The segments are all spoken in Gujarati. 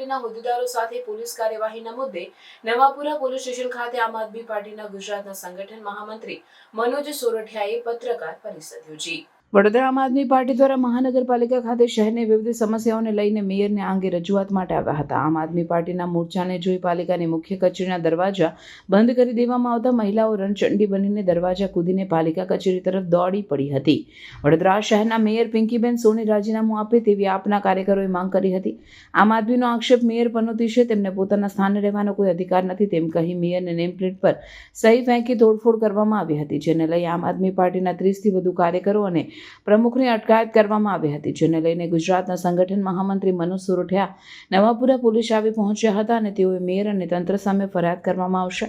પાર્ટીના હોદ્દેદારો સાથે પોલીસ કાર્યવાહીના મુદ્દે નવાપુરા પોલીસ સ્ટેશન ખાતે આમ આદમી પાર્ટીના ગુજરાતના સંગઠન મહામંત્રી મનોજ સોરઠિયાએ પત્રકાર પરિષદ યોજી। વડોદરા આમ આદમી પાર્ટી દ્વારા મહાનગરપાલિકા ખાતે શહેરની વિવિધ સમસ્યાઓને લઈને મેયરને આ અંગે રજૂઆત માટે આવ્યા હતા। આમ આદમી પાર્ટીના મોરચાને જોઈ પાલિકાની મુખ્ય કચેરીના દરવાજા બંધ કરી દેવામાં આવતા મહિલાઓ રણચંડી બનીને દરવાજા કૂદીને પાલિકા કચેરી તરફ દોડી પડી હતી। વડોદરા શહેરના મેયર પિંકીબેન સોની રાજીનામું આપે તેવી આપના કાર્યકરોએ માંગ કરી હતી। આમ આદમીનો આક્ષેપ મેયર પનોતી છે, તેમને પોતાના સ્થાને રહેવાનો કોઈ અધિકાર નથી તેમ કહી મેયરને નેમ પ્લેટ પર સહી ફેંકી તોડફોડ કરવામાં આવી હતી, જેને લઈ આમ આદમી પાર્ટીના 30થી વધુ કાર્યકરો અને પ્રમુખની અટકાયત કરવામાં આવી હતી, જેને લઈને ગુજરાતના સંગઠન મહામંત્રી મનોજ સોરઠિયા નવાપુરા પોલીસ આવી પહોંચ્યા હતા અને તેઓએ મેયર અને તંત્ર સામે ફરિયાદ કરવામાં આવશે।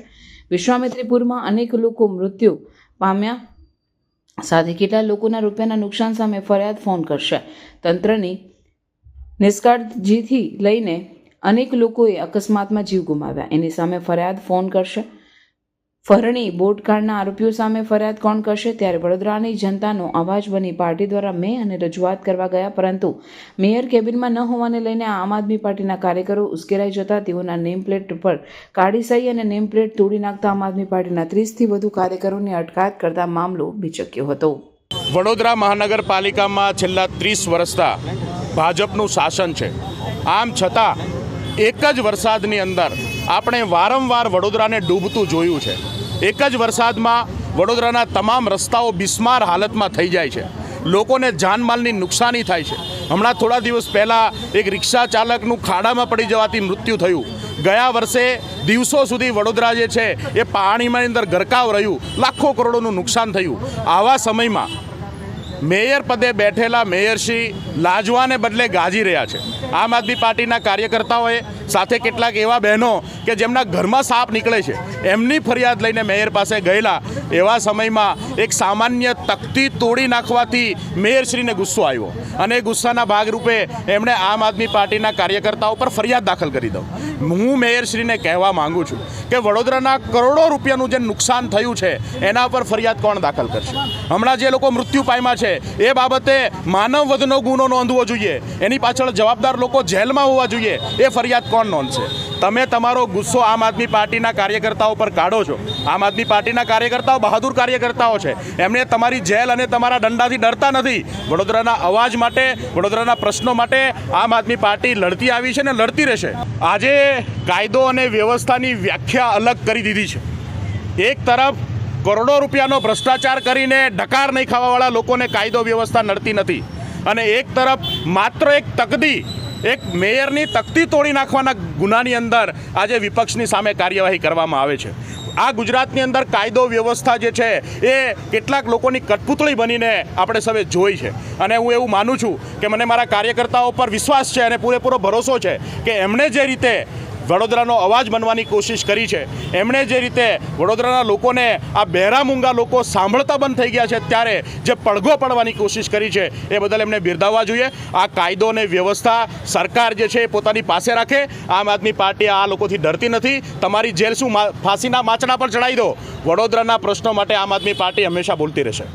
વિશ્વામિત્રીપુરમાં અનેક લોકો મૃત્યુ પામ્યા સાથે કેટલા લોકોના રૂપિયાના નુકસાન સામે ફરિયાદ ફોન કરશે। તંત્રની નિષ્કાળજીથી લઈને અનેક લોકોએ અકસ્માતમાં જીવ ગુમાવ્યા, એની સામે ફરિયાદ ફોન કરશે। ફરણી બોટકાળના આરોપીઓ સામે ફરિયાદ કોણ કરશે? ત્યારે વડોદરાની જનતાનો અવાજ બની પાર્ટી દ્વારા મેં અને રજૂઆત કરવા ગયા, પરંતુ મેયર કેબિનમાં ન હોવાને લઈને આમ આદમી પાર્ટીના કાર્યકરો ઉશ્કેરાઈ જતા તેઓના નેમ પ્લેટ પર કાળી સહી અને નેમ પ્લેટ તોડી નાખતા આમ આદમી પાર્ટીના 30થી વધુ કાર્યકરોની અટકાયત કરતા મામલો ભીચક્યો હતો। વડોદરા મહાનગરપાલિકામાં છેલ્લા 30 વર્ષથી ભાજપનું શાસન છે, આમ છતાં એક જ વરસાદની અંદર આપણે વારંવાર વડોદરાને ડૂબતું જોયું છે। એક જ વરસાદમાં વડોદરાના તમામ રસ્તાઓ બિસ્માર હાલતમાં થઈ જાય છે, લોકોને જાનમાલની નુકસાની થાય છે। હમણાં થોડા દિવસ પહેલાં એક રિક્ષા ચાલકનું ખાડામાં પડી જવાથી મૃત્યુ થયું। ગયા વર્ષે દિવસો સુધી વડોદરા જે છે એ પાણીમાં અંદર ગરકાવ રહ્યું, લાખો કરોડોનું નુકસાન થયું। આવા સમયમાં મેયર પદે બેઠેલા મેયરશ્રી લાજવાને બદલે ગાજી રહ્યા છે। આમ આદમી પાર્ટીના કાર્યકર્તાઓએ સાથે કેટલાક એવા બહેનો કે જેમના ઘરમાં સાપ નીકળે છે એમની ફરિયાદ લઈને મેયર પાસે ગયેલા। એવા સમયમાં એક સામાન્ય તકતી તોડી નાખવાથી મેયરશ્રીને ગુસ્સો આવ્યો અને એ ગુસ્સાના ભાગરૂપે એમણે આમ આદમી પાર્ટીના કાર્યકર્તાઓ પર ફરિયાદ દાખલ કરી દો। હું મેયરશ્રીને કહેવા માગું છું કે વડોદરાના કરોડો રૂપિયાનું જે નુકસાન થયું છે એના પર ફરિયાદ કોણ દાખલ કરશે? હમણાં જે લોકો મૃત્યુ પામ્યા છે એ બાબતે માનવ વધનો ગુનો નોંધવો જોઈએ, એની પાછળ જવાબદાર લોકો જેલમાં હોવા જોઈએ, એ ફરિયાદ કોણ નોંધશે? તમે તમારો ગુસ્સો આમ આદમી પાર્ટીના કાર્યકર્તાઓ પર કાઢો છો। આમ આદમી પાર્ટીના કાર્યકર્તાઓ બહાદુર કાર્યકર્તાઓ છે, એમને તમારી જેલ અને તમારા દંડાથી ડરતા નથી। વડોદરાના અવાજ માટે, વડોદરાના પ્રશ્નો માટે આમ આદમી પાર્ટી લડતી આવી છે ને લડતી રહેશે। આજે કાયદો અને વ્યવસ્થાની વ્યાખ્યા અલગ કરી દીધી છે। એક તરફ કરોડો રૂપિયાનો ભ્રષ્ટાચાર કરીને ડકાર નહીં ખાવાવાળા લોકોને કાયદો વ્યવસ્થા નડતી નથી, અને એક તરફ માત્ર એક તકદી, એક મેયરની તકતી તોડી નાખવાના ગુનાની અંદર આજે વિપક્ષની સામે કાર્યવાહી કરવામાં આવે છે। આ ગુજરાતની અંદર કાયદો વ્યવસ્થા જે છે એ કેટલાક લોકોની કઠપૂતળી બનીને આપણે સૌએ જોઈ છે, અને હું એવું માનું છું કે મને મારા કાર્યકર્તાઓ પર વિશ્વાસ છે અને પૂરેપૂરો ભરોસો છે કે એમણે જે રીતે વડોદરાનો અવાજ બનવાની કોશિશ કરી છે, એમણે જે રીતે વડોદરાના લોકોને, આ બહેરા મૂંગા લોકો સાંભળતા બંધ થઈ ગયા છે ત્યારે જે પડઘો પડવાની કોશિશ કરી છે એ બદલ એમને બિરદાવવા જોઈએ। આ કાયદો અને વ્યવસ્થા સરકાર જે છે એ પોતાની પાસે રાખે। આમ આદમી પાર્ટી આ લોકોથી ડરતી નથી। તમારી જેલ શું ફાંસીના માચડા પર ચડાવી દો, વડોદરાના પ્રશ્નો માટે આમ આદમી પાર્ટી હંમેશા બોલતી રહેશે।